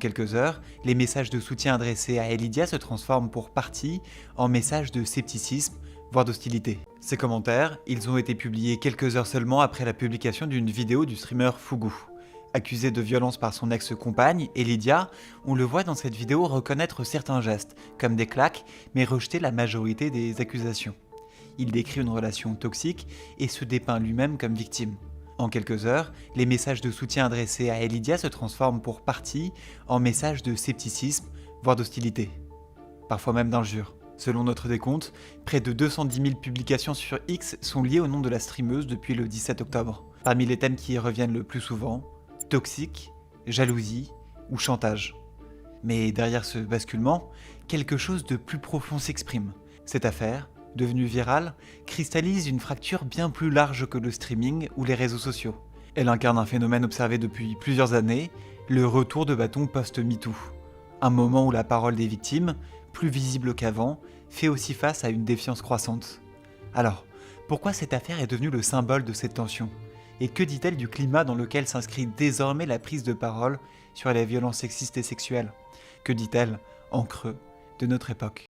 quelques heures, les messages de soutien adressés à Elidia se transforment pour partie en messages de scepticisme, voire d'hostilité. Ces commentaires, ils ont été publiés quelques heures seulement après la publication d'une vidéo du streamer Fugu. Accusé de violence par son ex-compagne, Elidia, on le voit dans cette vidéo reconnaître certains gestes, comme des claques, mais rejeter la majorité des accusations. Il décrit une relation toxique et se dépeint lui-même comme victime. En quelques heures, les messages de soutien adressés à Elidia se transforment pour partie en messages de scepticisme, voire d'hostilité. Parfois même d'injures. Selon notre décompte, près de 210 000 publications sur X sont liées au nom de la streameuse depuis le 17 octobre. Parmi les thèmes qui y reviennent le plus souvent, toxique, jalousie ou chantage. Mais derrière ce basculement, quelque chose de plus profond s'exprime. Cette affaire, devenue virale, cristallise une fracture bien plus large que le streaming ou les réseaux sociaux. Elle incarne un phénomène observé depuis plusieurs années, le retour de bâton post-MeToo. Un moment où la parole des victimes, plus visible qu'avant, fait aussi face à une défiance croissante. Alors, pourquoi cette affaire est devenue le symbole de cette tension ? Et que dit-elle du climat dans lequel s'inscrit désormais la prise de parole sur les violences sexistes et sexuelles ? Que dit-elle, en creux, de notre époque ?